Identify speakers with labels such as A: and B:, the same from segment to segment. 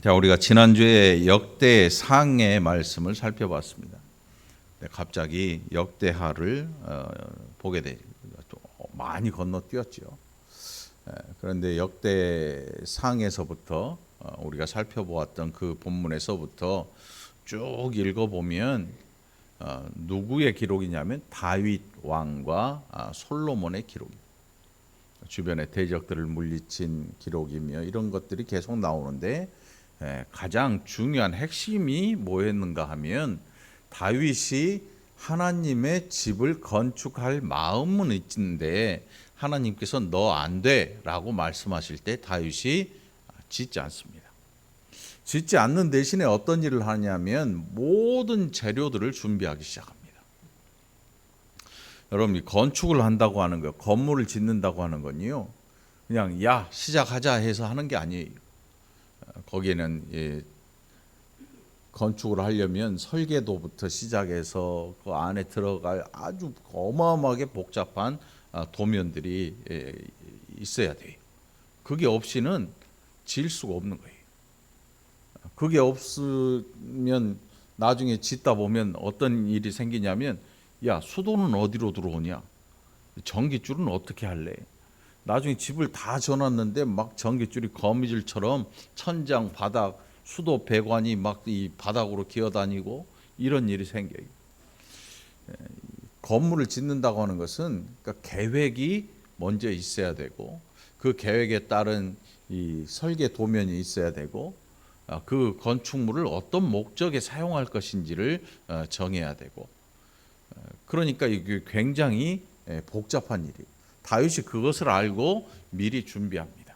A: 자, 우리가 지난주에 역대상의 말씀을 살펴봤습니다. 갑자기 역대하를 보게 되 많이 건너뛰었죠. 그런데 역대상에서부터 우리가 살펴보았던 그 본문에서부터 쭉 읽어보면 누구의 기록이냐면 다윗 왕과 솔로몬의 기록입니다. 주변의 대적들을 물리친 기록이며 이런 것들이 계속 나오는데 가장 중요한 핵심이 뭐였는가 하면 다윗이 하나님의 집을 건축할 마음은 있는데 하나님께서 너 안 돼라고 말씀하실 때 다윗이 짓지 않습니다. 짓지 않는 대신에 어떤 일을 하냐면 모든 재료들을 준비하기 시작합니다. 여러분, 건축을 한다고 하는 거, 건물을 짓는다고 하는 건요, 그냥 야 시작하자 해서 하는 게 아니에요. 거기에는 건축을 하려면 설계도부터 시작해서 그 안에 들어갈 아주 어마어마하게 복잡한 도면들이 있어야 돼요. 그게 없이는 지을 수가 없는 거예요. 그게 없으면 나중에 짓다 보면 어떤 일이 생기냐면 야 수도는 어디로 들어오냐, 전기줄은 어떻게 할래, 나중에 집을 다 져놨는데 막 전기줄이 거미줄처럼 천장, 바닥, 수도 배관이 막 이 바닥으로 기어다니고 이런 일이 생겨요. 건물을 짓는다고 하는 것은 그러니까 계획이 먼저 있어야 되고 그 계획에 따른 이 설계 도면이 있어야 되고 그 건축물을 어떤 목적에 사용할 것인지를 정해야 되고 그러니까 이게 굉장히 복잡한 일이에요. 다윗이 그것을 알고 미리 준비합니다.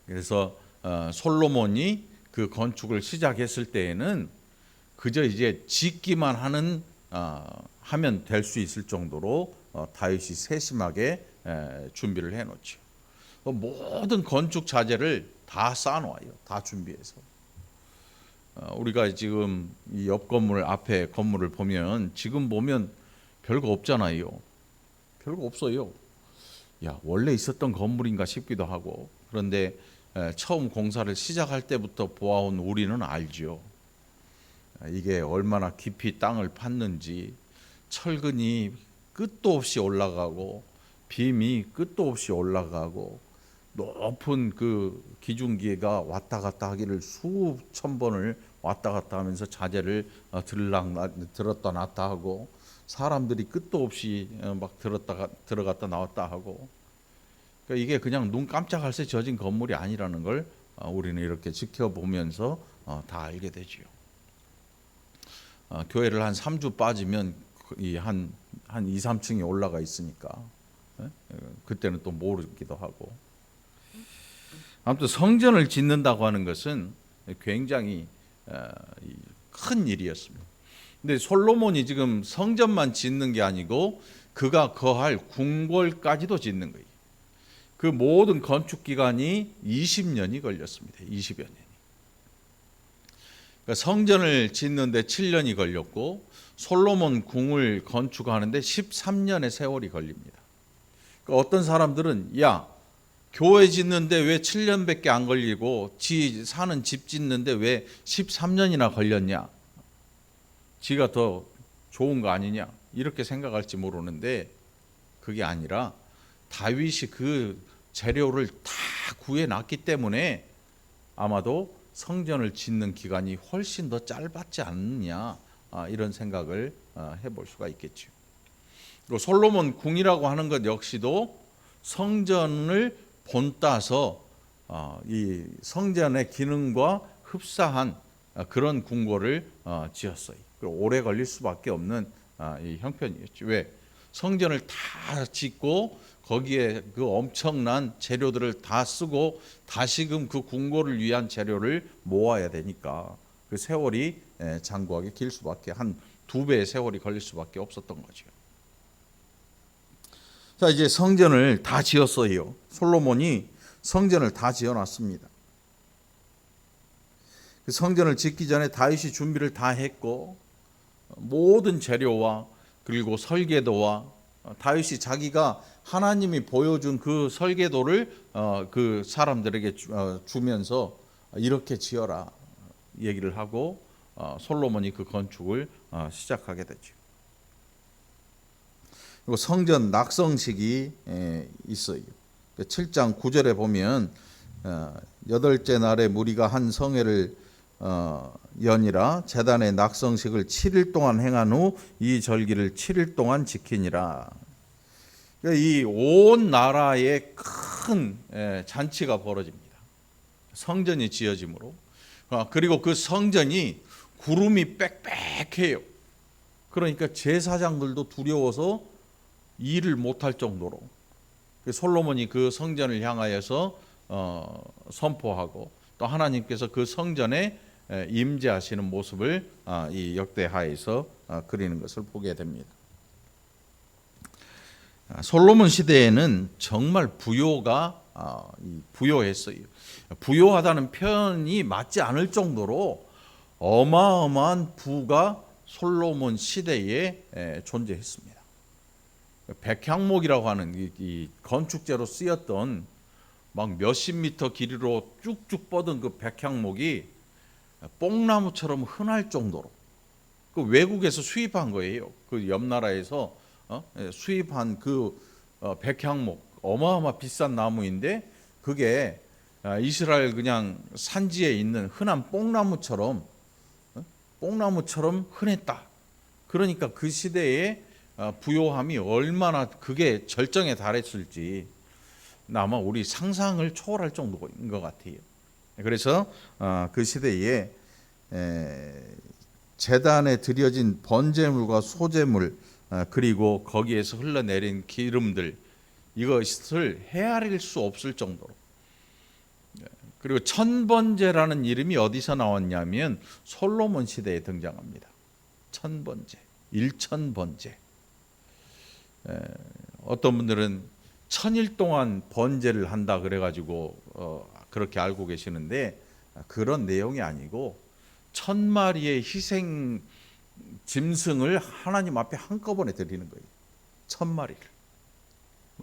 A: 그래서 솔로몬이 그 건축을 시작했을 때에는 그저 이제 짓기만 하면 될 수 있을 정도로 다윗이 세심하게 준비를 해놓죠. 모든 건축 자재를 다 쌓아놓아요. 다 준비해서. 우리가 지금 이 옆 건물 앞에 건물을 보면 지금 보면 별거 없잖아요. 별거 없어요. 야, 원래 있었던 건물인가 싶기도 하고. 그런데 처음 공사를 시작할 때부터 보아온 우리는 알죠. 이게 얼마나 깊이 땅을 팠는지, 철근이 끝도 없이 올라가고 빔이 끝도 없이 올라가고 높은 그 기중기가 왔다 갔다 하기를 수천 번을 왔다 갔다 하면서 자재를 들었다 놨다 하고 사람들이 끝도 없이 막 들어갔다 나왔다 하고, 그러니까 이게 그냥 눈 깜짝할 새 져진 건물이 아니라는 걸 우리는 이렇게 지켜보면서 다 알게 되지요. 교회를 한 3주 빠지면 한 2, 3층이 올라가 있으니까 그때는 또 모르기도 하고. 아무튼 성전을 짓는다고 하는 것은 굉장히 큰 일이었습니다. 근데 솔로몬이 지금 성전만 짓는 게 아니고 그가 거할 궁궐까지도 짓는 거예요. 그 모든 건축 기간이 20년이 걸렸습니다. 20여 년이. 그러니까 성전을 짓는데 7년이 걸렸고 솔로몬 궁을 건축하는데 13년의 세월이 걸립니다. 그러니까 어떤 사람들은 야, 교회 짓는데 왜 7년밖에 안 걸리고 지 사는 집 짓는데 왜 13년이나 걸렸냐, 지가 더 좋은 거 아니냐 이렇게 생각할지 모르는데 그게 아니라 다윗이 그 재료를 다 구해놨기 때문에 아마도 성전을 짓는 기간이 훨씬 더 짧았지 않느냐 이런 생각을 해볼 수가 있겠죠. 그리고 솔로몬 궁이라고 하는 것 역시도 성전을 본따서 이 성전의 기능과 흡사한 그런 궁궐을 지었어요. 그리고 오래 걸릴 수밖에 없는 이 형편이었죠. 왜? 성전을 다 짓고 거기에 그 엄청난 재료들을 다 쓰고 다시금 그 궁궐을 위한 재료를 모아야 되니까 그 세월이 장구하게 길 수밖에, 한 2배의 세월이 걸릴 수밖에 없었던 거죠. 자, 이제 성전을 다 지었어요. 솔로몬이 성전을 다 지어놨습니다. 그 성전을 짓기 전에 다윗이 준비를 다 했고 모든 재료와 그리고 설계도와 다윗이 자기가 하나님이 보여준 그 설계도를 그 사람들에게 주면서 이렇게 지어라 얘기를 하고 솔로몬이 그 건축을 시작하게 되죠. 그리고 성전 낙성식이 있어요. 7장 9절에 보면 여덟째 날에 무리가 한 성회를 연이라 재단의 낙성식을 7일 동안 행한 후 이 절기를 7일 동안 지키니라. 이 온 나라에 큰 잔치가 벌어집니다. 성전이 지어짐으로. 그리고 그 성전이 구름이 빽빽해요. 그러니까 제사장들도 두려워서 일을 못할 정도로 솔로몬이 그 성전을 향하여서 선포하고 또 하나님께서 그 성전에 임재하시는 모습을 이 역대하에서 그리는 것을 보게 됩니다. 솔로몬 시대에는 정말 부요가 부요했어요. 부요하다는 표현이 맞지 않을 정도로 어마어마한 부가 솔로몬 시대에 존재했습니다. 백향목이라고 하는 이 건축재로 쓰였던 막 몇십 미터 길이로 쭉쭉 뻗은 그 백향목이 뽕나무처럼 흔할 정도로 그 외국에서 수입한 거예요. 그 옆 나라에서 수입한 그 백향목 어마어마 비싼 나무인데 그게 이스라엘 그냥 산지에 있는 흔한 뽕나무처럼 흔했다. 그러니까 그 시대에 부요함이 얼마나 그게 절정에 달했을지 아마 우리 상상을 초월할 정도인 것 같아요. 그래서 그 시대에 제단에 드려진 번제물과 소제물 그리고 거기에서 흘러내린 기름들 이것을 헤아릴 수 없을 정도로 그리고 천번제라는 이름이 어디서 나왔냐면 솔로몬 시대에 등장합니다. 천번제, 일천번제. 어떤 분들은 1000일 동안 번제를 한다 그래가지고 그렇게 알고 계시는데 그런 내용이 아니고 1000마리의 희생 짐승을 하나님 앞에 한꺼번에 드리는 거예요. 1000마리를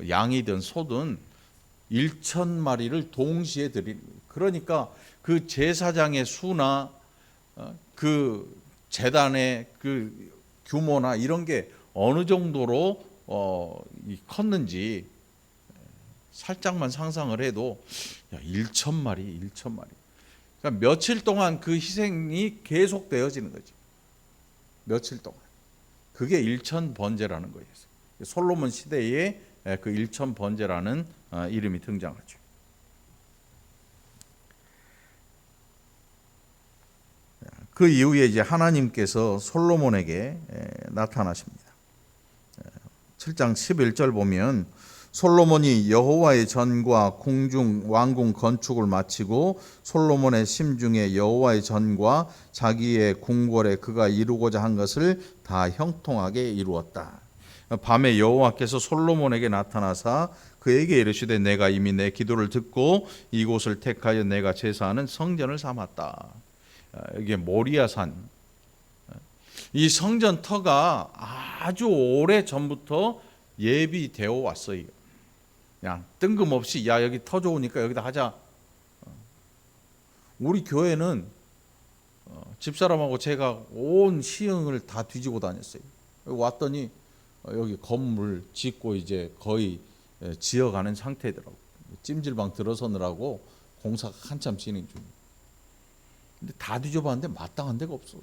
A: 양이든 소든 1000마리를 동시에 드리는 거예요. 그러니까 그 제사장의 수나 그 재단의 그 규모나 이런 게 어느 정도로 컸는지 살짝만 상상을 해도 1000마리 그러니까 며칠 동안 그 희생이 계속되어지는 거지. 며칠 동안. 그게 일천번제라는 거예요. 솔로몬 시대에 그 일천번제라는 이름이 등장하죠. 그 이후에 이제 하나님께서 솔로몬에게 나타나십니다. 7장 11절 보면 솔로몬이 여호와의 전과 궁중 왕궁 건축을 마치고 솔로몬의 심중에 여호와의 전과 자기의 궁궐에 그가 이루고자 한 것을 다 형통하게 이루었다. 밤에 여호와께서 솔로몬에게 나타나사 그에게 이르시되 내가 이미 내 기도를 듣고 이곳을 택하여 내가 제사하는 성전을 삼았다. 이게 모리아산. 이 성전 터가 아주 오래 전부터 예비되어 왔어요. 그냥 뜬금없이 야 여기 터 좋으니까 여기다 하자. 우리 교회는 집사람하고 제가 온 시흥을 다 뒤지고 다녔어요. 왔더니 여기 건물 짓고 이제 거의 지어가는 상태더라고. 찜질방 들어서느라고 공사가 한참 진행 중이에요. 근데 다 뒤져봤는데 마땅한 데가 없어.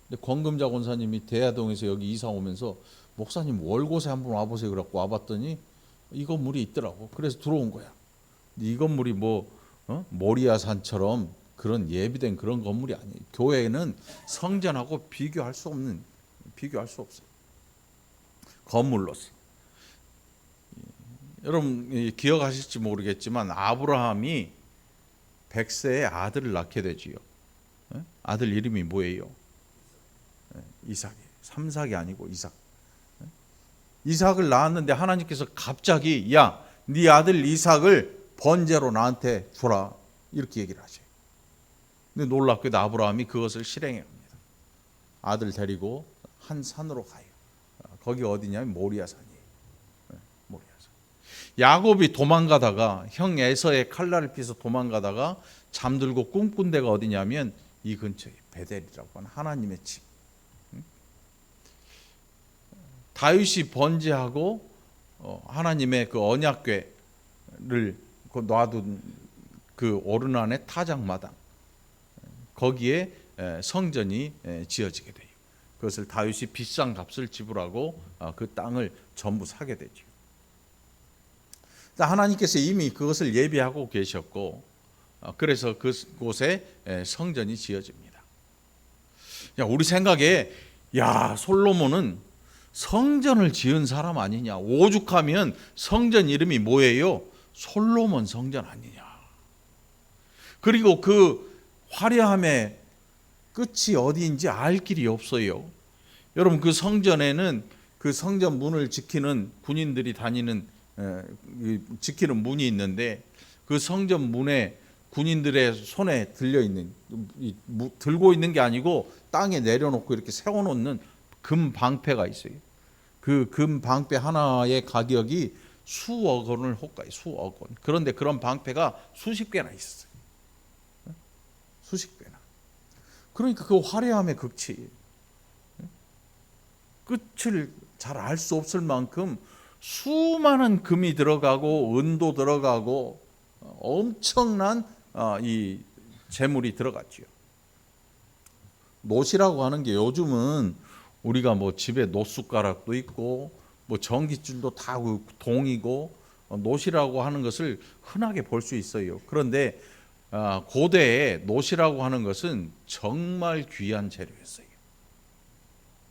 A: 근데 권금자 권사님이 대야동에서 여기 이사 오면서 목사님 월곶에 한번 와보세요. 그래갖고 와봤더니 이 건물이 있더라고. 그래서 들어온 거야. 이 건물이 모리아산처럼 그런 예비된 그런 건물이 아니에요. 교회는 성전하고 비교할 수 없어요. 건물로서. 여러분 기억하실지 모르겠지만 아브라함이 100세에 아들을 낳게 되지요. 아들 이름이 뭐예요? 이삭이에요. 삼삭이 아니고 이삭. 이삭을 낳았는데 하나님께서 갑자기 야, 네 아들 이삭을 번제로 나한테 주라 이렇게 얘기를 하셔요. 근데 놀랍게도 아브라함이 그것을 실행해 갑니다. 아들 데리고 한 산으로 가요. 거기가 어디냐면 모리아산이에요. 모리아산. 야곱이 도망가다가 형 에서의 칼날을 피해서 도망가다가 잠들고 꿈꾼 데가 어디냐면 이 근처에 베델이라고 하는 하나님의 집. 다윗이 번제하고 하나님의 그 언약궤를 놔둔 그 오르난의 타작마당, 거기에 성전이 지어지게 돼요. 그것을 다윗이 비싼 값을 지불하고 그 땅을 전부 사게 되죠. 하나님께서 이미 그것을 예비하고 계셨고, 그래서 그곳에 성전이 지어집니다. 우리 생각에 솔로몬은 성전을 지은 사람 아니냐, 오죽하면 성전 이름이 뭐예요? 솔로몬 성전 아니냐. 그리고 그 화려함의 끝이 어디인지 알 길이 없어요. 여러분, 그 성전에는 그 성전 문을 지키는 군인들이 다니는 지키는 문이 있는데, 그 성전 문에 군인들의 손에 들고 있는 게 아니고 땅에 내려놓고 이렇게 세워놓는 금 방패가 있어요. 그 금 방패 하나의 가격이 수억 원을 호가요. 수억 원. 그런데 그런 방패가 수십 개나 있었어요. 수십 개나. 그러니까 그 화려함의 극치, 끝을 잘 알 수 없을 만큼 수많은 금이 들어가고 은도 들어가고 엄청난 이 재물이 들어갔죠. 놋이라고 하는 게 요즘은 우리가 뭐 집에 놋숟가락도 있고 뭐 전기줄도 다 동이고 놋이라고 하는 것을 흔하게 볼 수 있어요. 그런데 고대에 놋이라고 하는 것은 정말 귀한 재료였어요.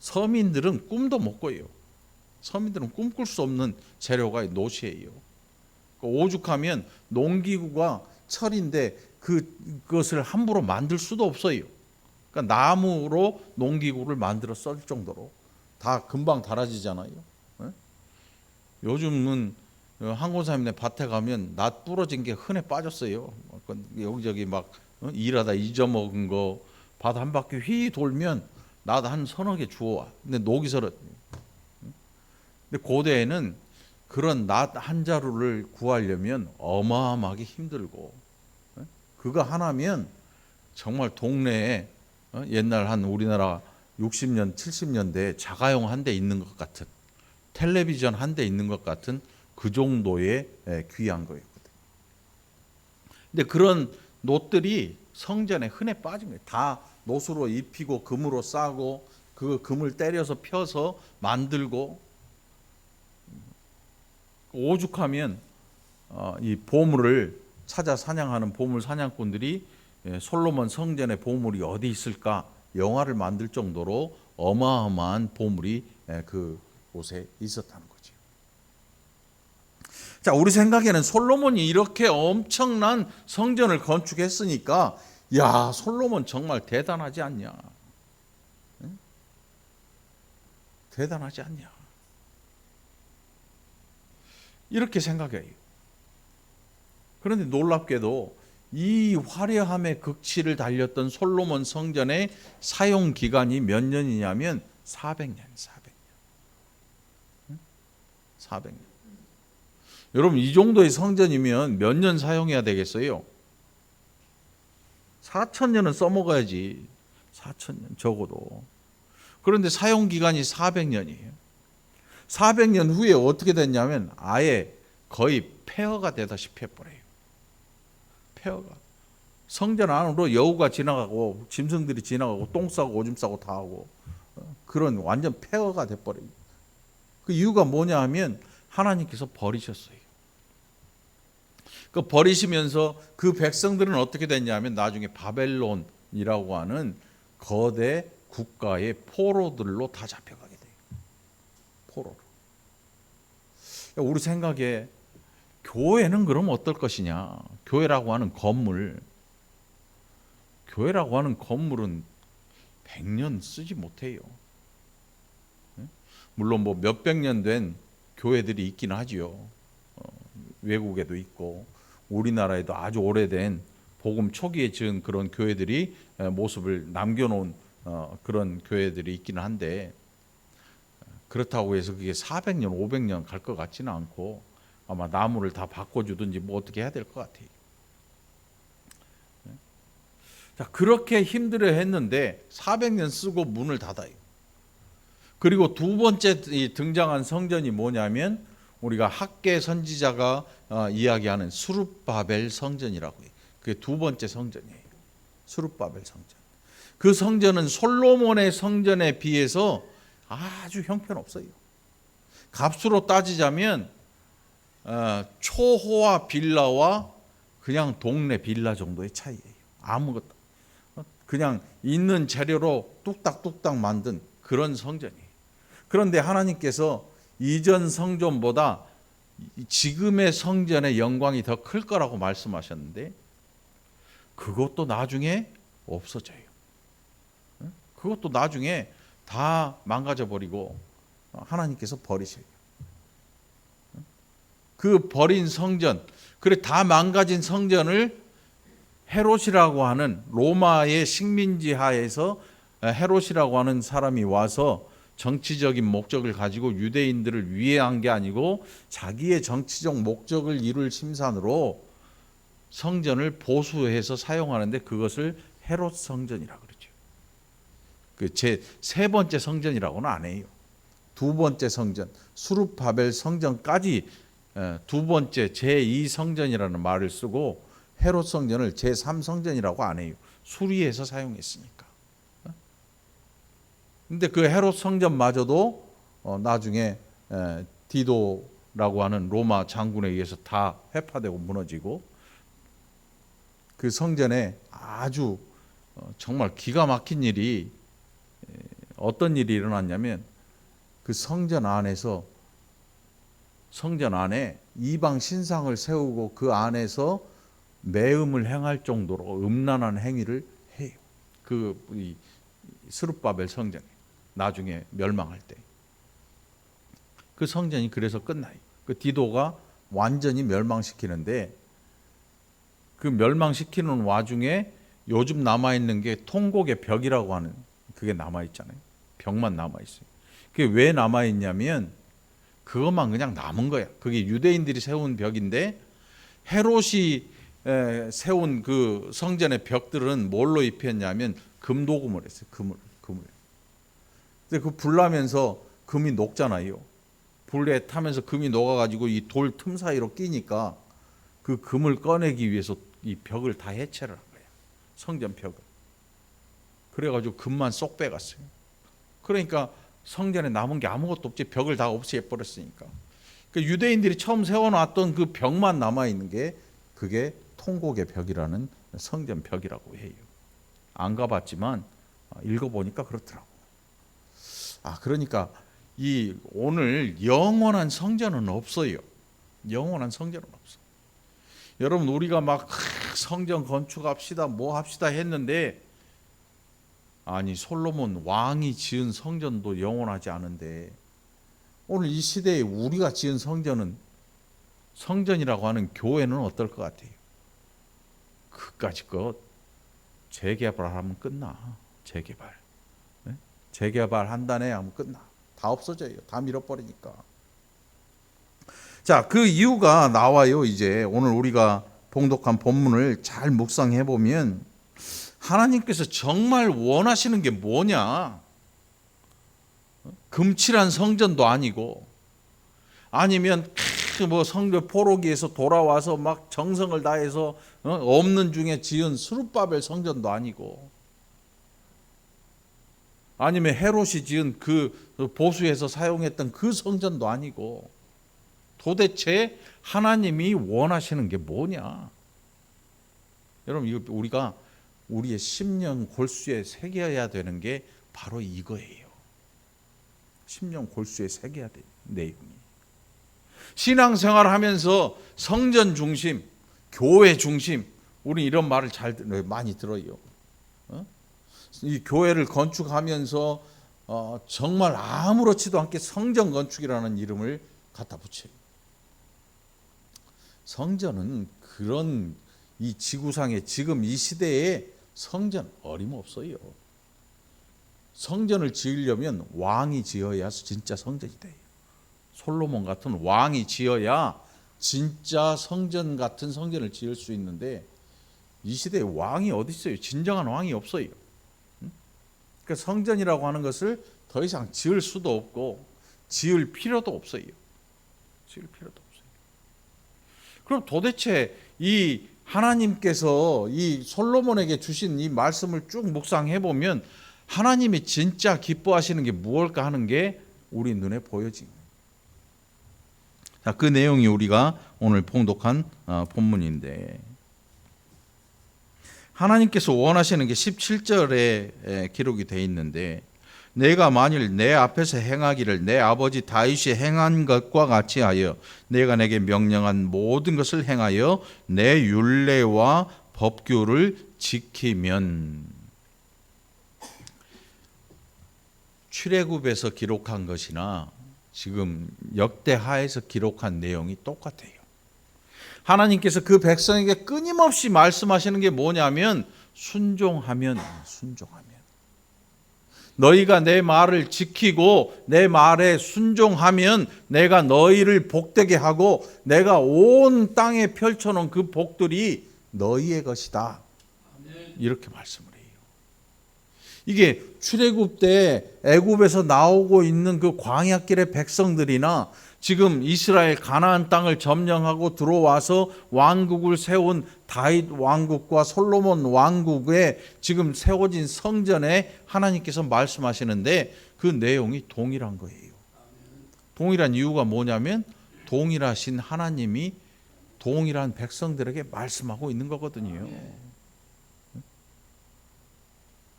A: 서민들은 꿈도 못 꿔요. 서민들은 꿈꿀 수 없는 재료가 놋이에요. 오죽하면 농기구가 철인데 그것을 함부로 만들 수도 없어요. 그러니까 나무로 농기구를 만들어 쓸 정도로 다 금방 닳아지잖아요. 요즘은 한국사람네 밭에 가면 낫 부러진 게 흔해 빠졌어요. 여기저기 막 일하다 잊어먹은 거 밭 한 바퀴 휘 돌면 낫 한 서너 개 주워와. 근데 녹이 서러. 근데 고대에는 그런 낫 한 자루를 구하려면 어마어마하게 힘들고, 그거 하나면 정말 동네에 옛날 한 우리나라 60년 70년대 자가용 한 대 있는 것 같은, 텔레비전 한 대 있는 것 같은 그 정도의 귀한 거였거든요. 근데 그런 놋들이 성전에 흔해 빠진 거예요. 다 놋으로 입히고 금으로 싸고 그 금을 때려서 펴서 만들고, 오죽하면 이 보물을 찾아 사냥하는 보물 사냥꾼들이 솔로몬 성전의 보물이 어디 있을까 영화를 만들 정도로 어마어마한 보물이 그 곳에 있었다는 거죠. 자, 우리 생각에는 솔로몬이 이렇게 엄청난 성전을 건축했으니까 솔로몬 정말 대단하지 않냐? 대단하지 않냐? 이렇게 생각해요. 그런데 놀랍게도 이 화려함의 극치를 달렸던 솔로몬 성전의 사용 기간이 몇 년이냐면 400년. 400년. 여러분, 이 정도의 성전이면 몇 년 사용해야 되겠어요? 4,000년은 써먹어야지. 4,000년 적어도. 그런데 사용 기간이 400년이에요. 400년 후에 어떻게 됐냐면 아예 거의 폐허가 되다시피 해버려요. 폐허가. 성전 안으로 여우가 지나가고 짐승들이 지나가고 똥 싸고 오줌 싸고 다 하고 그런 완전 폐허가 돼버려요. 그 이유가 뭐냐 하면 하나님께서 버리셨어요. 그 버리시면서 그 백성들은 어떻게 됐냐면 나중에 바벨론이라고 하는 거대 국가의 포로들로 다 잡혀가게 돼요. 포로로. 우리 생각에 교회는 그럼 어떨 것이냐? 교회라고 하는 건물, 교회라고 하는 건물은 100년 쓰지 못해요. 물론 뭐 몇백 년 된 교회들이 있긴 하지요. 외국에도 있고 우리나라에도 아주 오래된 복음 초기에 지은 그런 교회들이 모습을 남겨놓은 그런 교회들이 있기는 한데, 그렇다고 해서 그게 400년, 500년 갈 것 같지는 않고 아마 나무를 다 바꿔주든지 뭐 어떻게 해야 될 것 같아요. 자, 그렇게 힘들어 했는데 400년 쓰고 문을 닫아요. 그리고 두 번째 등장한 성전이 뭐냐면 우리가 학계 선지자가 이야기하는 수룹바벨 성전이라고 해요. 그게 두 번째 성전이에요. 수룹바벨 성전. 그 성전은 솔로몬의 성전에 비해서 아주 형편없어요. 값으로 따지자면 초호화 빌라와 그냥 동네 빌라 정도의 차이예요. 아무것도 그냥 있는 재료로 뚝딱뚝딱 만든 그런 성전이에요. 그런데 하나님께서 이전 성전보다 지금의 성전의 영광이 더 클 거라고 말씀하셨는데 그것도 나중에 없어져요. 그것도 나중에 다 망가져 버리고 하나님께서 버리셔요. 그 버린 성전, 그래 다 망가진 성전을 헤롯이라고 하는 로마의 식민지 하에서 헤롯이라고 하는 사람이 와서 정치적인 목적을 가지고 유대인들을 위해한 게 아니고 자기의 정치적 목적을 이룰 심산으로 성전을 보수해서 사용하는데 그것을 헤롯 성전이라고 그러죠. 그 제 세 번째 성전이라고는 안 해요. 두 번째 성전, 수룹바벨 성전까지 두 번째 제2 성전이라는 말을 쓰고 헤롯 성전을 제3 성전이라고 안 해요. 수리해서 사용했으니까. 근데 그 헤롯 성전마저도 나중에 디도라고 하는 로마 장군에 의해서 다 회파되고 무너지고 그 성전에 아주 정말 기가 막힌 일이 어떤 일이 일어났냐면 그 성전 안에서 성전 안에 이방 신상을 세우고 그 안에서 매음을 행할 정도로 음란한 행위를 해요. 그 스룹바벨 성전이 나중에 멸망할 때 그 성전이 그래서 끝나요. 그 디도가 완전히 멸망시키는데 그 멸망시키는 와중에 요즘 남아있는 게 통곡의 벽이라고 하는 그게 남아있잖아요. 벽만 남아있어요. 그게 왜 남아있냐면 그것만 그냥 남은 거야. 그게 유대인들이 세운 벽인데 헤롯이 세운 그 성전의 벽들은 뭘로 입혔냐면 금도금을 했어요. 금을. 근데 그 불나면서 금이 녹잖아요. 불에 타면서 금이 녹아가지고 이 돌 틈 사이로 끼니까 그 금을 꺼내기 위해서 이 벽을 다 해체를 한 거예요. 성전 벽을. 그래가지고 금만 쏙 빼갔어요. 그러니까 성전에 남은 게 아무것도 없지. 벽을 다 없애버렸으니까. 그러니까 유대인들이 처음 세워놨던 그 벽만 남아있는 게 그게 통곡의 벽이라는 성전 벽이라고 해요. 안 가봤지만 읽어보니까 그렇더라고. 그러니까 이 오늘 영원한 성전은 없어요. 영원한 성전은 없어. 여러분 우리가 막 성전 건축합시다 뭐 합시다 했는데 아니 솔로몬 왕이 지은 성전도 영원하지 않은데 오늘 이 시대에 우리가 지은 성전이라고 하는 교회는 어떨 것 같아요? 그까짓 것 재개발하면 끝나. 재개발한다네 하면 끝나. 다 없어져요. 다 밀어버리니까. 자, 그 이유가 나와요. 이제 오늘 우리가 봉독한 본문을 잘 묵상해 보면 하나님께서 정말 원하시는 게 뭐냐? 금칠한 성전도 아니고 아니면 뭐 성전 포로기에서 돌아와서 막 정성을 다해서 없는 중에 지은 스룹바벨 성전도 아니고 아니면 헤롯이 지은 그 보수해서 사용했던 그 성전도 아니고 도대체 하나님이 원하시는 게 뭐냐? 여러분 이거 우리가 우리의 심령 골수에 새겨야 되는 게 바로 이거예요. 심령 골수에 새겨야 될 내용이. 신앙생활 하면서 성전 중심, 교회 중심, 우리 이런 말을 많이 들어요. 이 교회를 건축하면서 정말 아무렇지도 않게 성전 건축이라는 이름을 갖다 붙여요. 성전은 그런 이 지구상의 지금 이 시대에 성전 어림없어요. 성전을 지으려면 왕이 지어야 진짜 성전이 돼요. 솔로몬 같은 왕이 지어야 진짜 성전 같은 성전을 지을 수 있는데 이 시대에 왕이 어디 있어요? 진정한 왕이 없어요. 그러니까 성전이라고 하는 것을 더 이상 지을 수도 없고 지을 필요도 없어요. 지을 필요도 없어요. 그럼 도대체 이 하나님께서 이 솔로몬에게 주신 이 말씀을 쭉 묵상해 보면 하나님이 진짜 기뻐하시는 게 무엇일까 하는 게 우리 눈에 보여집니다. 자, 그 내용이 우리가 오늘 봉독한 본문인데, 하나님께서 원하시는 게 17절에 기록이 되어 있는데, 내가 만일 내 앞에서 행하기를 내 아버지 다윗이 행한 것과 같이 하여 내가 내게 명령한 모든 것을 행하여 내 율례와 법규를 지키면. 출애굽에서 기록한 것이나 지금 역대하에서 기록한 내용이 똑같아요. 하나님께서 그 백성에게 끊임없이 말씀하시는 게 뭐냐면 순종하면. 너희가 내 말을 지키고 내 말에 순종하면 내가 너희를 복되게 하고 내가 온 땅에 펼쳐놓은 그 복들이 너희의 것이다. 이렇게 말씀을 해요. 이게 출애굽 때 애굽에서 나오고 있는 그 광야길의 백성들이나 지금 이스라엘 가나안 땅을 점령하고 들어와서 왕국을 세운 다윗 왕국과 솔로몬 왕국에 지금 세워진 성전에 하나님께서 말씀하시는데 그 내용이 동일한 거예요. 동일한 이유가 뭐냐면 동일하신 하나님이 동일한 백성들에게 말씀하고 있는 거거든요.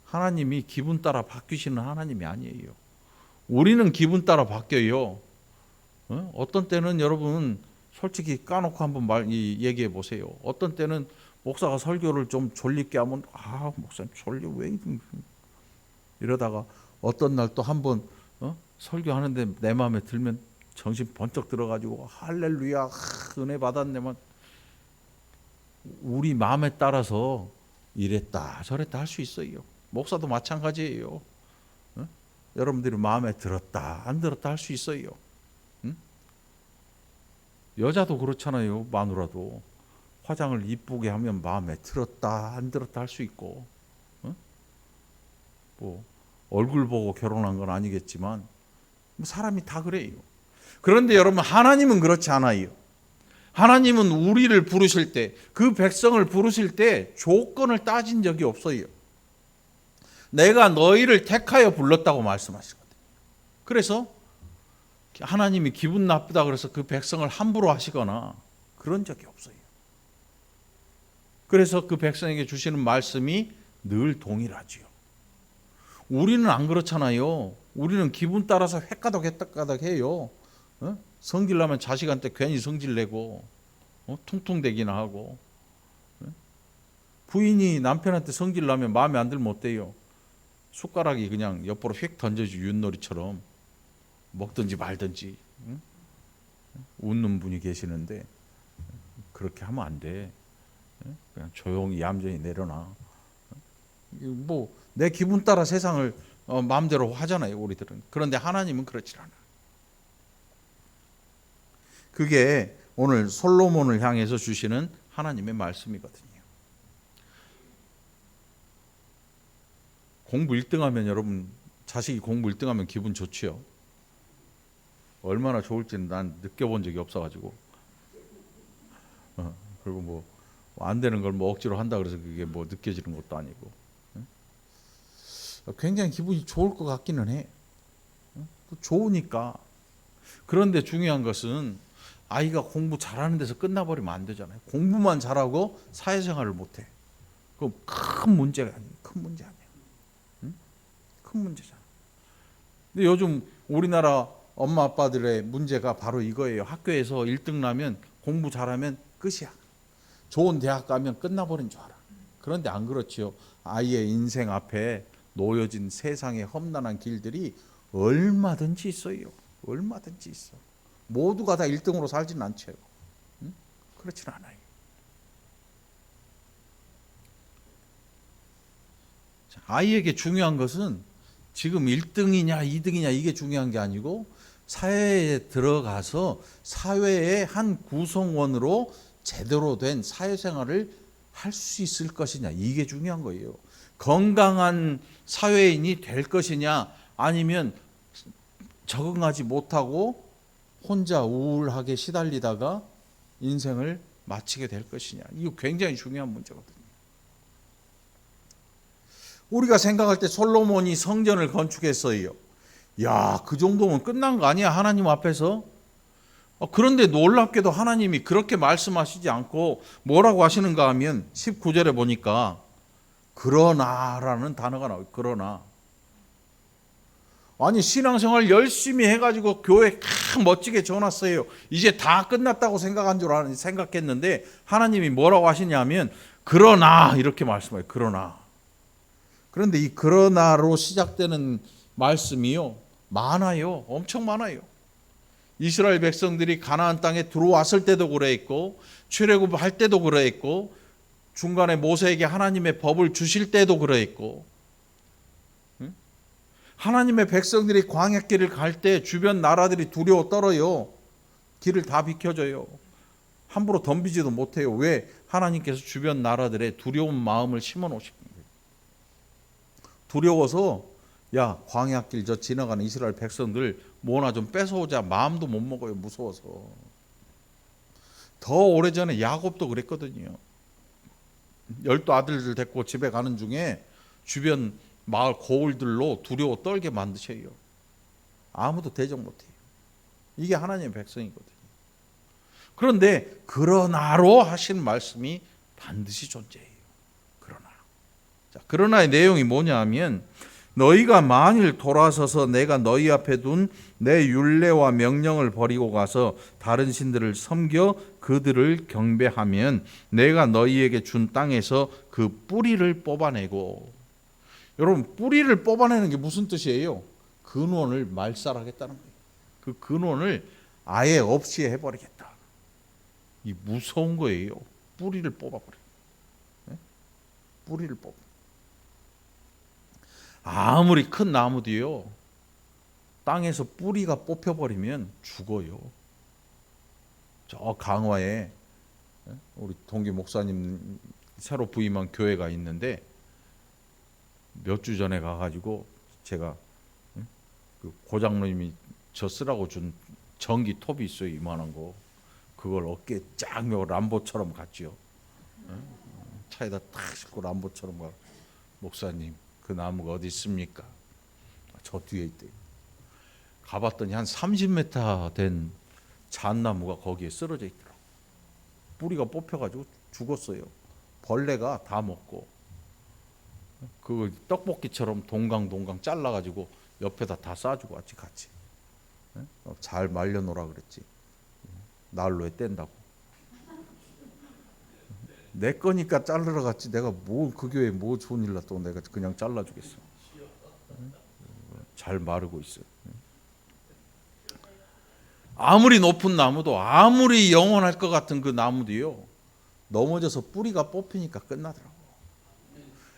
A: 하나님이 기분 따라 바뀌시는 하나님이 아니에요. 우리는 기분 따라 바뀌어요. 어떤 때는 여러분 솔직히 까놓고 한번 얘기해 보세요. 어떤 때는 목사가 설교를 좀 졸립게 하면 목사님 졸려 왜 이러다가 어떤 날 또 한번 설교하는데 내 마음에 들면 정신 번쩍 들어가지고 할렐루야 은혜 받았네만. 우리 마음에 따라서 이랬다 저랬다 할 수 있어요. 목사도 마찬가지예요. 여러분들이 마음에 들었다 안 들었다 할 수 있어요. 여자도 그렇잖아요. 마누라도 화장을 이쁘게 하면 마음에 들었다 안 들었다 할 수 있고, 뭐 얼굴 보고 결혼한 건 아니겠지만 사람이 다 그래요. 그런데 여러분 하나님은 그렇지 않아요. 하나님은 우리를 부르실 때, 그 백성을 부르실 때 조건을 따진 적이 없어요. 내가 너희를 택하여 불렀다고 말씀하시거든요. 그래서 하나님이 기분 나쁘다 그래서 그 백성을 함부로 하시거나 그런 적이 없어요. 그래서 그 백성에게 주시는 말씀이 늘 동일하지요. 우리는 안 그렇잖아요. 우리는 기분 따라서 헷가닥 해요. 성질나면 자식한테 괜히 성질내고 퉁퉁대기나 하고, 부인이 남편한테 성질나면 마음에 안 들면 어때요? 숟가락이 그냥 옆으로 휙 던져지 윷놀이처럼 먹든지 말든지. 웃는 분이 계시는데 그렇게 하면 안 돼. 그냥 조용히 얌전히 내려놔. 뭐 내 기분 따라 세상을 마음대로 하잖아요, 우리들은. 그런데 하나님은 그렇지 않아. 그게 오늘 솔로몬을 향해서 주시는 하나님의 말씀이거든요. 공부 1등하면 여러분, 자식이 공부 1등하면 기분 좋지요. 얼마나 좋을지는 난 느껴본 적이 없어가지고. 그리고 뭐 안 되는 걸 뭐 억지로 한다 그래서 그게 뭐 느껴지는 것도 아니고. 굉장히 기분이 좋을 것 같기는 해. 좋으니까. 그런데 중요한 것은 아이가 공부 잘하는 데서 끝나버리면 안 되잖아요. 공부만 잘하고 사회생활을 못해. 그럼 큰 문제가 아니에요. 큰 문제 아니에요. 큰 문제잖아. 근데 요즘 우리나라 엄마 아빠들의 문제가 바로 이거예요. 학교에서 1등 나면 공부 잘하면 끝이야. 좋은 대학 가면 끝나버린 줄 알아. 그런데 안 그렇지요. 아이의 인생 앞에 놓여진 세상의 험난한 길들이 얼마든지 있어요. 얼마든지 있어. 모두가 다 1등으로 살지는 않죠. 그렇지는 않아요. 아이에게 중요한 것은 지금 1등이냐 2등이냐 이게 중요한 게 아니고 사회에 들어가서 사회의 한 구성원으로 제대로 된 사회생활을 할 수 있을 것이냐, 이게 중요한 거예요. 건강한 사회인이 될 것이냐, 아니면 적응하지 못하고 혼자 우울하게 시달리다가 인생을 마치게 될 것이냐, 이거 굉장히 중요한 문제거든요. 우리가 생각할 때 솔로몬이 성전을 건축했어요. 야, 그 정도면 끝난 거 아니야, 하나님 앞에서? 그런데 놀랍게도 하나님이 그렇게 말씀하시지 않고 뭐라고 하시는가 하면 19절에 보니까 그러나라는 단어가 나와요. 그러나. 아니, 신앙생활 열심히 해가지고 교회 멋지게 지어놨어요. 이제 다 끝났다고 생각했는데 하나님이 뭐라고 하시냐면 그러나 이렇게 말씀해요. 그러나. 그런데 이 그러나로 시작되는 말씀이요, 많아요. 엄청 많아요. 이스라엘 백성들이 가나안 땅에 들어왔을 때도 그랬고, 출애굽할 때도 그랬고, 중간에 모세에게 하나님의 법을 주실 때도 그랬고, 하나님의 백성들이 광야길을 갈 때 주변 나라들이 두려워 떨어요. 길을 다 비켜줘요. 함부로 덤비지도 못해요. 왜? 하나님께서 주변 나라들의 두려운 마음을 심어 놓으신 거예요. 두려워서 야, 광야길 저 지나가는 이스라엘 백성들 뭐나 좀 뺏어오자 마음도 못 먹어요. 무서워서. 더 오래전에 야곱도 그랬거든요. 12 아들들 데리고 집에 가는 중에 주변 마을 고을들로 두려워 떨게 만드셔요. 아무도 대적 못해요. 이게 하나님의 백성이거든요. 그런데 그러나로 하신 말씀이 반드시 존재해요. 그러나. 자, 그러나의 내용이 뭐냐 하면 너희가 만일 돌아서서 내가 너희 앞에 둔 내 율례와 명령을 버리고 가서 다른 신들을 섬겨 그들을 경배하면 내가 너희에게 준 땅에서 그 뿌리를 뽑아내고. 여러분, 뿌리를 뽑아내는 게 무슨 뜻이에요? 근원을 말살하겠다는 거예요. 그 근원을 아예 없이 해버리겠다. 이 무서운 거예요. 뿌리를 뽑아버려요. 네? 뿌리를 뽑아. 아무리 큰 나무도요, 땅에서 뿌리가 뽑혀버리면 죽어요. 저 강화에 우리 동기 목사님 새로 부임한 교회가 있는데 몇 주 전에 가가지고 제가 그 고장님이 저 쓰라고 준 전기 톱이 있어요. 이만한 거. 그걸 어깨에 쫙 메고 람보처럼 갔지요. 차에다 탁 싣고 람보처럼 가. 목사님, 그 나무가 어디 있습니까? 저 뒤에 있대요. 가봤더니 한 30m 된 잣나무가 거기에 쓰러져 있더라고. 뿌리가 뽑혀가지고 죽었어요. 벌레가 다 먹고. 그 떡볶이처럼 동강 잘라가지고 옆에다 다 싸주고 왔지, 같이. 잘 말려놓으라 그랬지. 난로에 뗀다고. 내 거니까 자르러 갔지. 내가 뭐 그 교회에 뭐 좋은 일 났다고 내가 그냥 잘라주겠어. 잘 마르고 있어요. 아무리 높은 나무도, 아무리 영원할 것 같은 그 나무도요, 넘어져서 뿌리가 뽑히니까 끝나더라고.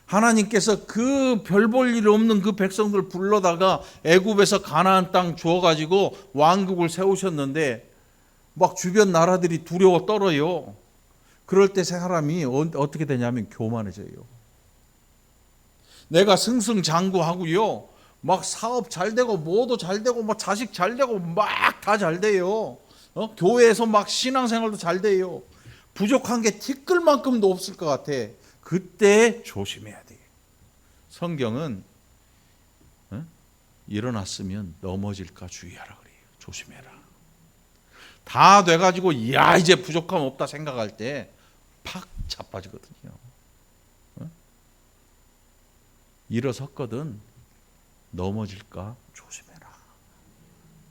A: 하나님께서 그 별 볼 일 없는 그 백성들 불러다가 애굽에서 가나안 땅 주어가지고 왕국을 세우셨는데 막 주변 나라들이 두려워 떨어요. 그럴 때 사람이 어떻게 되냐면 교만해져요. 내가 승승장구하고요, 막 사업 잘 되고 뭐도 잘 되고 뭐 자식 잘 되고 막 다 잘 돼요. 교회에서 막 신앙생활도 잘 돼요. 부족한 게 티끌만큼도 없을 것 같아. 그때 조심해야 돼요. 성경은 일어났으면 넘어질까 주의하라 그래요. 조심해라. 다 돼가지고 야, 이제 부족함 없다 생각할 때 팍 자빠지거든요. 일어섰거든. 넘어질까 조심해라.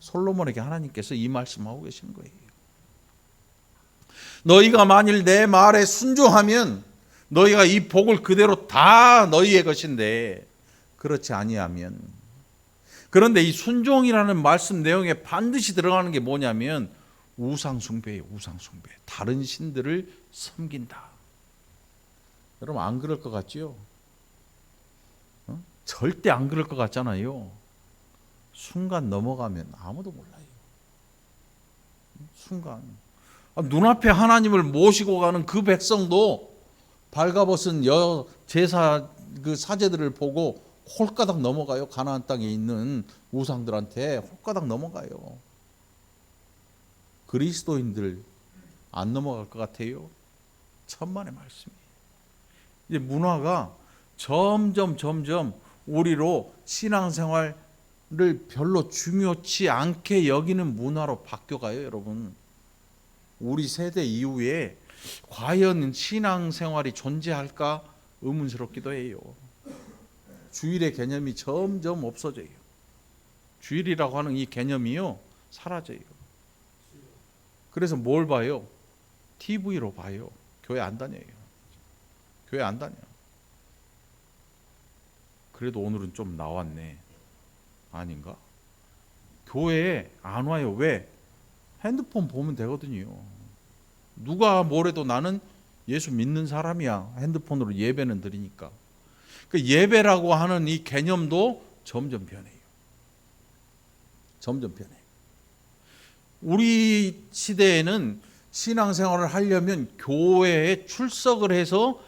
A: 솔로몬에게 하나님께서 이 말씀하고 계시는 거예요. 너희가 만일 내 말에 순종하면 너희가 이 복을 그대로 다 너희의 것인데, 그렇지 아니하면. 그런데 이 순종이라는 말씀 내용에 반드시 들어가는 게 뭐냐면 우상숭배예요. 우상숭배. 다른 신들을 섬긴다. 여러분, 안 그럴 것 같지요? 절대 안 그럴 것 같잖아요. 순간 넘어가면 아무도 몰라요. 순간 눈앞에 하나님을 모시고 가는 그 백성도 발가벗은 제사 그 사제들을 보고 홀가닥 넘어가요. 가나안 땅에 있는 우상들한테 홀가닥 넘어가요. 그리스도인들 안 넘어갈 것 같아요? 천만의 말씀이에요. 이제 문화가 점점 우리로 신앙생활을 별로 중요치 않게 여기는 문화로 바뀌어가요, 여러분. 우리 세대 이후에 과연 신앙생활이 존재할까 의문스럽기도 해요. 주일의 개념이 점점 없어져요. 주일이라고 하는 이 개념이요, 사라져요. 그래서 뭘 봐요? TV로 봐요. 교회 안 다녀요. 교회 안 다녀. 그래도 오늘은 좀 나왔네. 아닌가? 교회에 안 와요. 왜? 핸드폰 보면 되거든요. 누가 뭐래도 나는 예수 믿는 사람이야. 핸드폰으로 예배는 드리니까. 그 예배라고 하는 이 개념도 점점 변해요. 점점 변해요. 우리 시대에는 신앙생활을 하려면 교회에 출석을 해서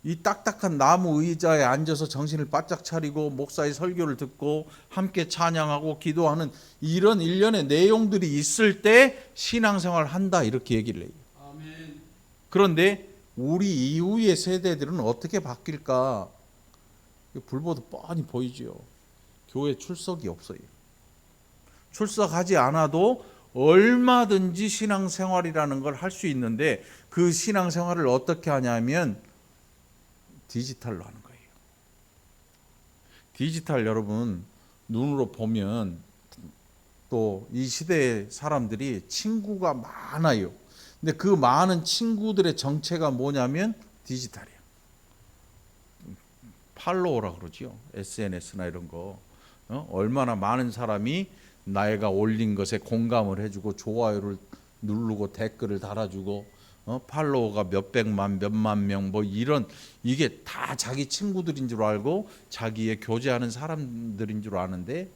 A: 이 딱딱한 나무 의자에 앉아서 정신을 바짝 차리고 목사의 설교를 듣고 함께 찬양하고 기도하는 이런 일련의 내용들이 있을 때 신앙생활을 한다, 이렇게 얘기를 해요. 아멘. 그런데 우리 이후의 세대들은 어떻게 바뀔까? 불보듯 뻔히 보이죠. 교회 출석이 없어요. 출석하지 않아도 얼마든지 신앙생활이라는 걸 할 수 있는데, 그 신앙생활을 어떻게 하냐면 디지털로 하는 거예요. 디지털, 여러분 눈으로 보면 또 이 시대의 사람들이 친구가 많아요. 근데 그 많은 친구들의 정체가 뭐냐면 디지털이에요. 팔로워라 그러죠. SNS나 이런 거. 얼마나 많은 사람이 나이가 올린 것에 공감을 해주고 좋아요를 누르고 댓글을 달아주고 팔로워가 몇백만 몇만 명 뭐 이런, 이게 다 자기 친구들인 줄 알고 자기의 교제하는 사람들인 줄 아는데,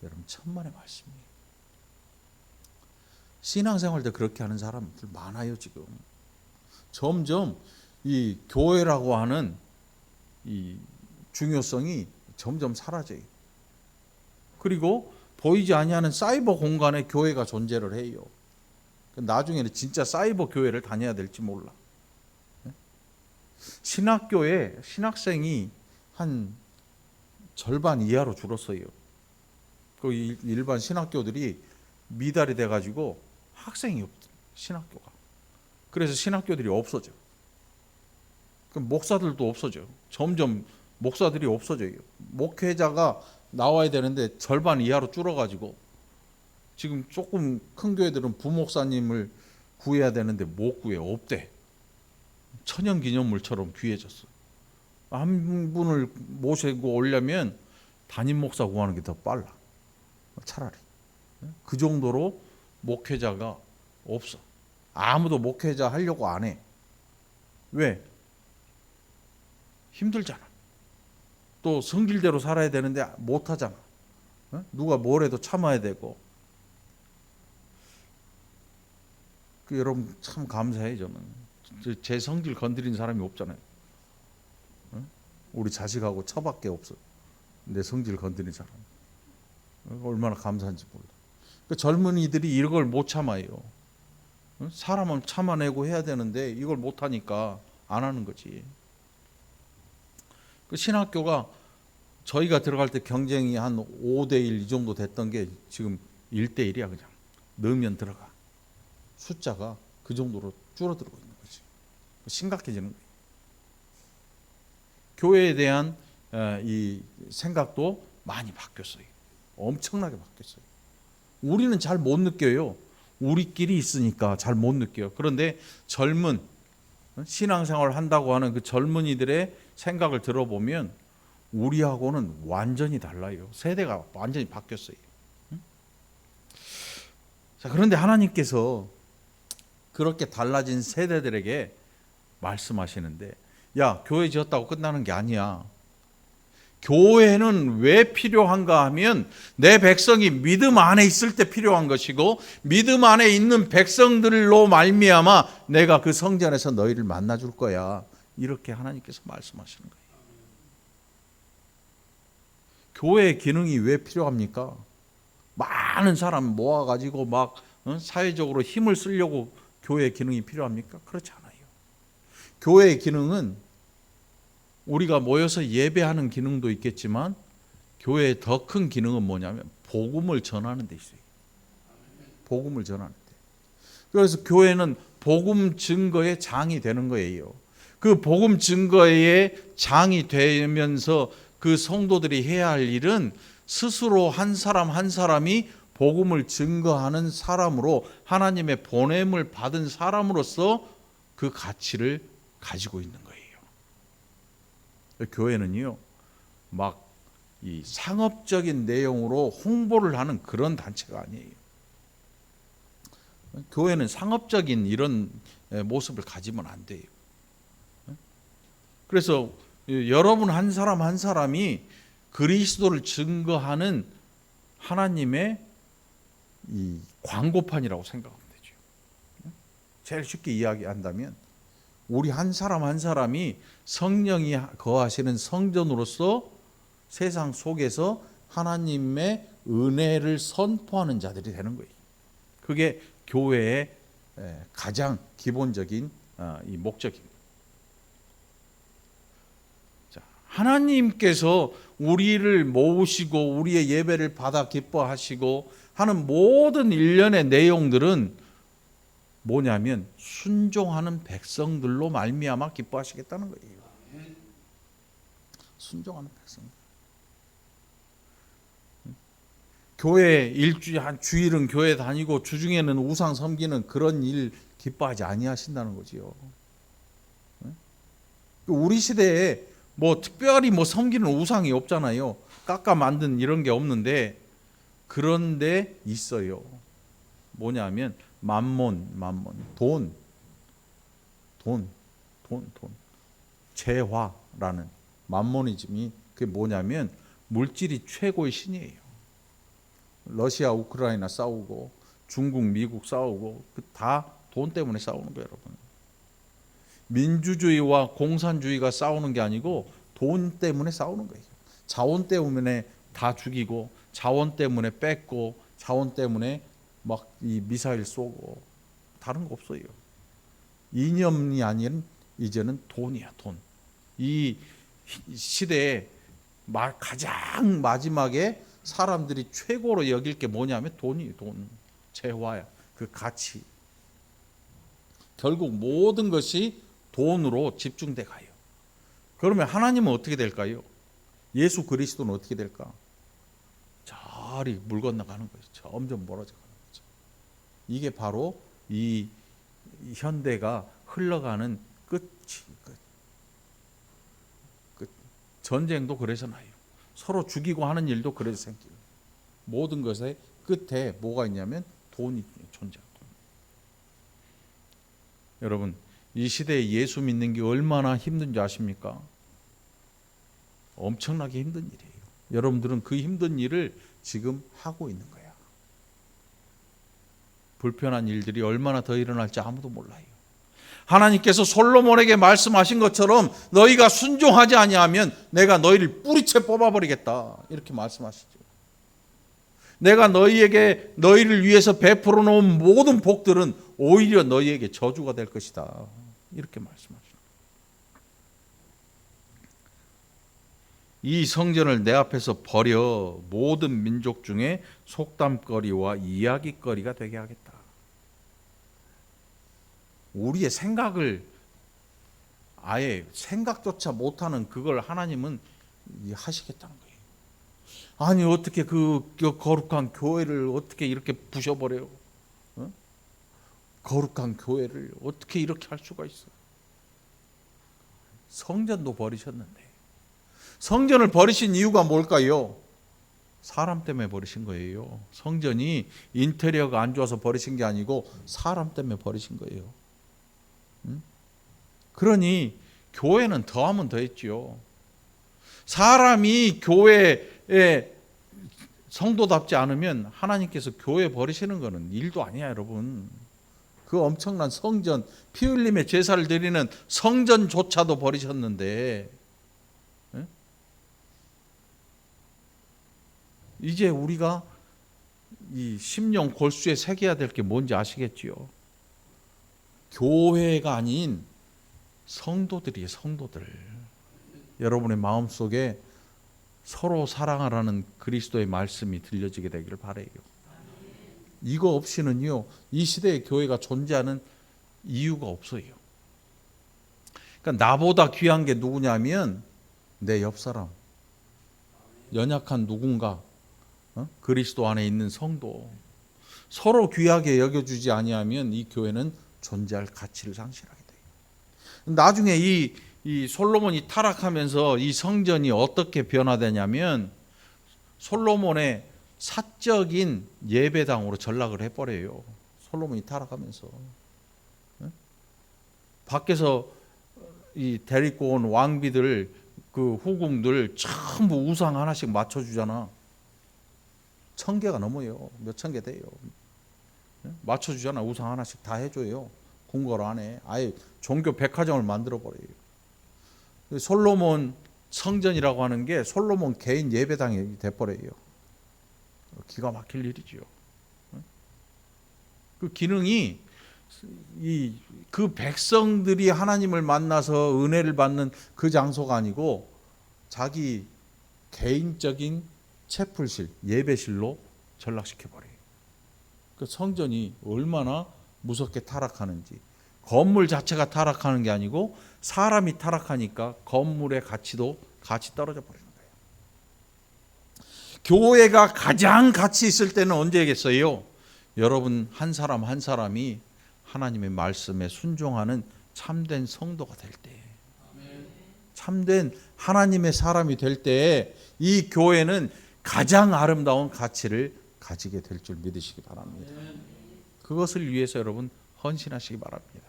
A: 여러분 천만의 말씀이에요. 신앙생활 때 그렇게 하는 사람들 많아요. 지금 점점 이 교회라고 하는 이 중요성이 점점 사라져요. 그리고 보이지 아니하는 사이버 공간에 교회가 존재를 해요. 나중에는 진짜 사이버 교회를 다녀야 될지 몰라. 신학교에 신학생이 한 절반 이하로 줄었어요. 그 일반 신학교들이 미달이 돼가지고 학생이 없어, 신학교가. 그래서 신학교들이 없어져. 그럼 목사들도 없어져. 점점 목사들이 없어져요. 목회자가 나와야 되는데 절반 이하로 줄어가지고 지금 조금 큰 교회들은 부목사님을 구해야 되는데 못 구해, 없대. 천연기념물처럼 귀해졌어. 한 분을 모시고 오려면 담임 목사 구하는 게 더 빨라, 차라리. 그 정도로 목회자가 없어. 아무도 목회자 하려고 안 해. 왜? 힘들잖아. 또 성질대로 살아야 되는데 못 하잖아. 누가 뭘 해도 참아야 되고. 여러분 참 감사해요. 저는 제 성질 건드린 사람이 없잖아요. 우리 자식하고 처밖에 없어. 내 성질 건드린 사람. 얼마나 감사한지 몰라. 그 젊은이들이 이걸 못 참아요. 사람은 참아내고 해야 되는데 이걸 못 하니까 안 하는 거지. 그 신학교가 저희가 들어갈 때 경쟁이 한 5대1 이 정도 됐던 게 지금 1대1이야. 그냥 넣으면 들어가. 숫자가 그 정도로 줄어들고 있는 거지. 심각해지는 거예요. 교회에 대한 이 생각도 많이 바뀌었어요. 엄청나게 바뀌었어요. 우리는 잘 못 느껴요. 우리끼리 있으니까 잘 못 느껴요. 그런데 젊은 신앙생활을 한다고 하는 그 젊은이들의 생각을 들어보면 우리하고는 완전히 달라요. 세대가 완전히 바뀌었어요. 자, 그런데 하나님께서 그렇게 달라진 세대들에게 말씀하시는데, 야, 교회 지었다고 끝나는 게 아니야. 교회는 왜 필요한가 하면 내 백성이 믿음 안에 있을 때 필요한 것이고, 믿음 안에 있는 백성들로 말미암아 내가 그 성전에서 너희를 만나줄 거야. 이렇게 하나님께서 말씀하시는 거예요. 교회의 기능이 왜 필요합니까? 많은 사람 모아가지고 막 사회적으로 힘을 쓰려고 교회의 기능이 필요합니까? 그렇지 않아요. 교회의 기능은 우리가 모여서 예배하는 기능도 있겠지만 교회의 더 큰 기능은 뭐냐면 복음을 전하는 데 있어요. 복음을 전하는 데. 그래서 교회는 복음 증거의 장이 되는 거예요. 그 복음 증거의 장이 되면서 그 성도들이 해야 할 일은 스스로 한 사람 한 사람이 복음을 증거하는 사람으로 하나님의 보냄을 받은 사람으로서 그 가치를 가지고 있는 거예요. 교회는요, 막 이 상업적인 내용으로 홍보를 하는 그런 단체가 아니에요. 교회는 상업적인 이런 모습을 가지면 안 돼요. 그래서 여러분 한 사람 한 사람이 그리스도를 증거하는 하나님의 이 광고판이라고 생각하면 되죠. 제일 쉽게 이야기한다면 우리 한 사람 한 사람이 성령이 거하시는 성전으로서 세상 속에서 하나님의 은혜를 선포하는 자들이 되는 거예요. 그게 교회의 가장 기본적인 이 목적입니다. 하나님께서 우리를 모으시고 우리의 예배를 받아 기뻐하시고 하는 모든 일련의 내용들은 뭐냐면 순종하는 백성들로 말미암아 기뻐하시겠다는 거예요. 순종하는 백성들. 교회 일주일 한 주일은 교회 다니고 주중에는 우상 섬기는 그런 일 기뻐하지 아니하신다는 거지요. 우리 시대에 뭐 특별히 뭐 섬기는 우상이 없잖아요. 깎아 만든 이런 게 없는데 그런데 있어요. 뭐냐면 만몬, 돈. 재화라는 만모니즘이 그게 뭐냐면 물질이 최고의 신이에요. 러시아, 우크라이나 싸우고 중국, 미국 싸우고 다 돈 때문에 싸우는 거예요, 여러분. 민주주의와 공산주의가 싸우는 게 아니고 돈 때문에 싸우는 거예요. 자원 때문에 다 죽이고 자원 때문에 뺏고 자원 때문에 막 이 미사일 쏘고 다른 거 없어요. 이념이 아닌 이제는 돈이야, 돈. 이 시대에 가장 마지막에 사람들이 최고로 여길 게 뭐냐면 돈이에요, 돈. 재화야, 그 가치. 결국 모든 것이 돈으로 집중돼 가요. 그러면 하나님은 어떻게 될까요? 예수 그리스도는 어떻게 될까? 저리 물 건너가는 거죠. 점점 멀어져 가는 거죠. 이게 바로 이 현대가 흘러가는 끝. 전쟁도 그래서 나요. 서로 죽이고 하는 일도 그래서 생겨요. 모든 것의 끝에 뭐가 있냐면 돈이 존재합니다. 여러분, 이 시대에 예수 믿는 게 얼마나 힘든지 아십니까? 엄청나게 힘든 일이에요. 여러분들은 그 힘든 일을 지금 하고 있는 거야. 불편한 일들이 얼마나 더 일어날지 아무도 몰라요. 하나님께서 솔로몬에게 말씀하신 것처럼 너희가 순종하지 아니하면 내가 너희를 뿌리채 뽑아버리겠다. 이렇게 말씀하시죠. 내가 너희를 위해서 베풀어 놓은 모든 복들은 오히려 너희에게 저주가 될 것이다. 이렇게 말씀하시죠. 이 성전을 내 앞에서 버려 모든 민족 중에 속담거리와 이야기거리가 되게 하겠다. 우리의 생각을 아예 생각조차 못하는 그걸 하나님은 하시겠다는 거예요. 아니 어떻게 그 거룩한 교회를 어떻게 이렇게 부셔버려요? 거룩한 교회를 어떻게 이렇게 할 수가 있어? 성전도 버리셨는데 성전을 버리신 이유가 뭘까요? 사람 때문에 버리신 거예요. 성전이 인테리어가 안 좋아서 버리신 게 아니고 사람 때문에 버리신 거예요. 그러니 교회는 더하면 더했지요. 사람이 교회에 성도답지 않으면 하나님께서 교회 버리시는 거는 일도 아니야, 여러분. 그 엄청난 성전, 피 흘림의 제사를 드리는 성전조차도 버리셨는데, 예? 이제 우리가 이 심령 골수에 새겨야 될 게 뭔지 아시겠지요? 교회가 아닌 성도들이에요. 성도들. 여러분의 마음속에 서로 사랑하라는 그리스도의 말씀이 들려지게 되기를 바라요. 이거 없이는요, 이 시대의 교회가 존재하는 이유가 없어요. 그러니까 나보다 귀한 게 누구냐면 내 옆 사람, 연약한 누군가, 그리스도 안에 있는 성도. 서로 귀하게 여겨주지 아니하면 이 교회는 존재할 가치를 상실하게 돼요. 나중에 이 솔로몬이 타락하면서 이 성전이 어떻게 변화되냐면 솔로몬의 사적인 예배당으로 전락을 해버려요. 솔로몬이 타락하면서. 밖에서 이 데리고 온 왕비들, 그 후궁들 전부 우상 하나씩 맞춰주잖아. 1000개가 넘어요. 몇천 개 돼요. 맞춰주잖아. 우상 하나씩 다 해줘요. 궁궐 안에 아예 종교 백화점을 만들어버려요. 솔로몬 성전이라고 하는 게 솔로몬 개인 예배당이 돼버려요. 기가 막힐 일이죠. 그 기능이 그 백성들이 하나님을 만나서 은혜를 받는 그 장소가 아니고 자기 개인적인 채플실, 예배실로 전락시켜버려요. 그 성전이 얼마나 무섭게 타락하는지. 건물 자체가 타락하는 게 아니고 사람이 타락하니까 건물의 가치도 같이 떨어져 버리는 거예요. 교회가 가장 가치 있을 때는 언제겠어요? 여러분 한 사람 한 사람이 하나님의 말씀에 순종하는 참된 성도가 될 때, 참된 하나님의 사람이 될 때에 이 교회는 가장 아름다운 가치를 가지게 될 줄 믿으시기 바랍니다. 그것을 위해서 여러분 헌신하시기 바랍니다.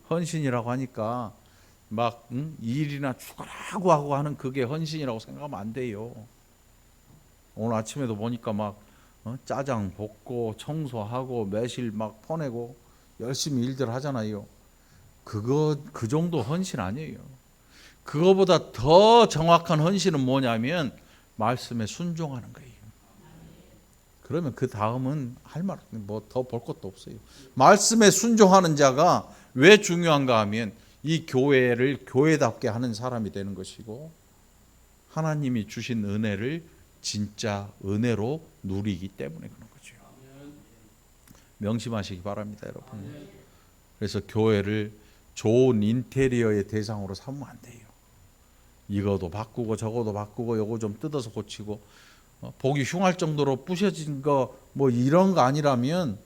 A: 헌신이라고 하니까 막 일이나 죽으라고 하고 하는 그게 헌신이라고 생각하면 안 돼요. 오늘 아침에도 보니까 막 짜장 볶고 청소하고 매실 막 퍼내고 열심히 일들 하잖아요. 그 정도 헌신 아니에요. 그거보다 더 정확한 헌신은 뭐냐면 말씀에 순종하는 거예요. 그러면 그 다음은 할 말 뭐 더 볼 것도 없어요. 말씀에 순종하는 자가 왜 중요한가 하면 이 교회를 교회답게 하는 사람이 되는 것이고 하나님이 주신 은혜를 진짜 은혜로 누리기 때문에 그런 거죠. 명심하시기 바랍니다, 여러분. 그래서 교회를 좋은 인테리어의 대상으로 삼으면 안 돼요. 이거도 바꾸고 저거도 바꾸고 요거 좀 뜯어서 고치고 보기 흉할 정도로 부셔진 거 뭐 이런 거 아니라면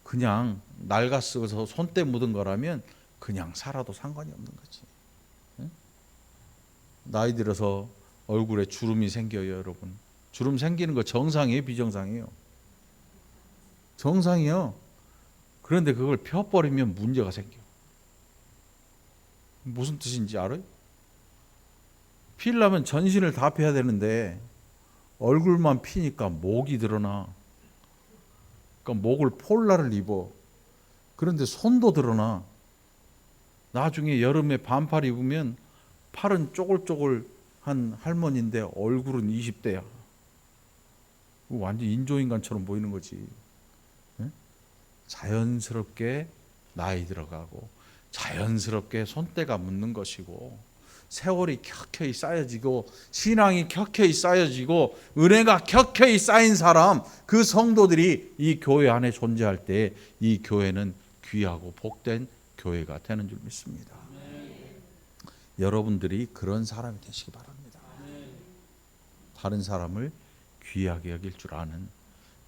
A: 그냥 낡아쓰고서 손때 묻은 거라면 그냥 살아도 상관이 없는 거지. 나이 들어서 얼굴에 주름이 생겨요, 여러분. 주름 생기는 거 정상이에요, 비정상이에요? 정상이요. 그런데 그걸 펴버리면 문제가 생겨. 무슨 뜻인지 알아요? 피려면 전신을 다 펴야 되는데 얼굴만 피니까 목이 드러나. 그러니까 목을 폴라를 입어. 그런데 손도 드러나. 나중에 여름에 반팔 입으면 팔은 쪼글쪼글한 할머니인데 얼굴은 20대야. 완전 인조인간처럼 보이는 거지. 자연스럽게 나이 들어가고 자연스럽게 손때가 묻는 것이고 세월이 켜켜이 쌓여지고 신앙이 켜켜이 쌓여지고 은혜가 켜켜이 쌓인 사람, 그 성도들이 이 교회 안에 존재할 때 이 교회는 귀하고 복된 교회가 되는 줄 믿습니다. 여러분들이 그런 사람이 되시기 바랍니다. 다른 사람을 귀하게 여길 줄 아는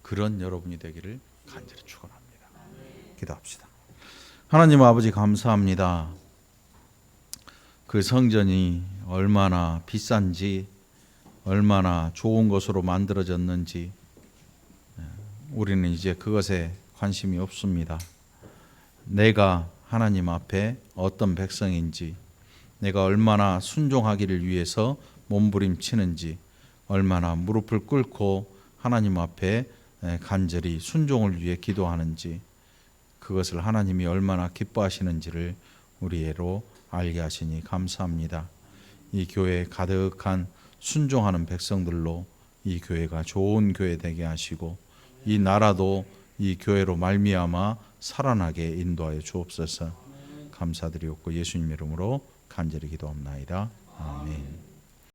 A: 그런 여러분이 되기를 간절히 축원합니다. 기도합시다. 하나님 아버지 감사합니다. 그 성전이 얼마나 비싼지, 얼마나 좋은 것으로 만들어졌는지 우리는 이제 그것에 관심이 없습니다. 내가 하나님 앞에 어떤 백성인지, 내가 얼마나 순종하기를 위해서 몸부림치는지, 얼마나 무릎을 꿇고 하나님 앞에 간절히 순종을 위해 기도하는지, 그것을 하나님이 얼마나 기뻐하시는지를 우리로 알게 하시니 감사합니다. 이 교회에 가득한 순종하는 백성들로 이 교회가 좋은 교회 되게 하시고 이 나라도 이 교회로 말미암아 살아나게 인도하여 주옵소서. 감사드리옵고 예수님 이름으로 간절히 기도합나이다. 아멘.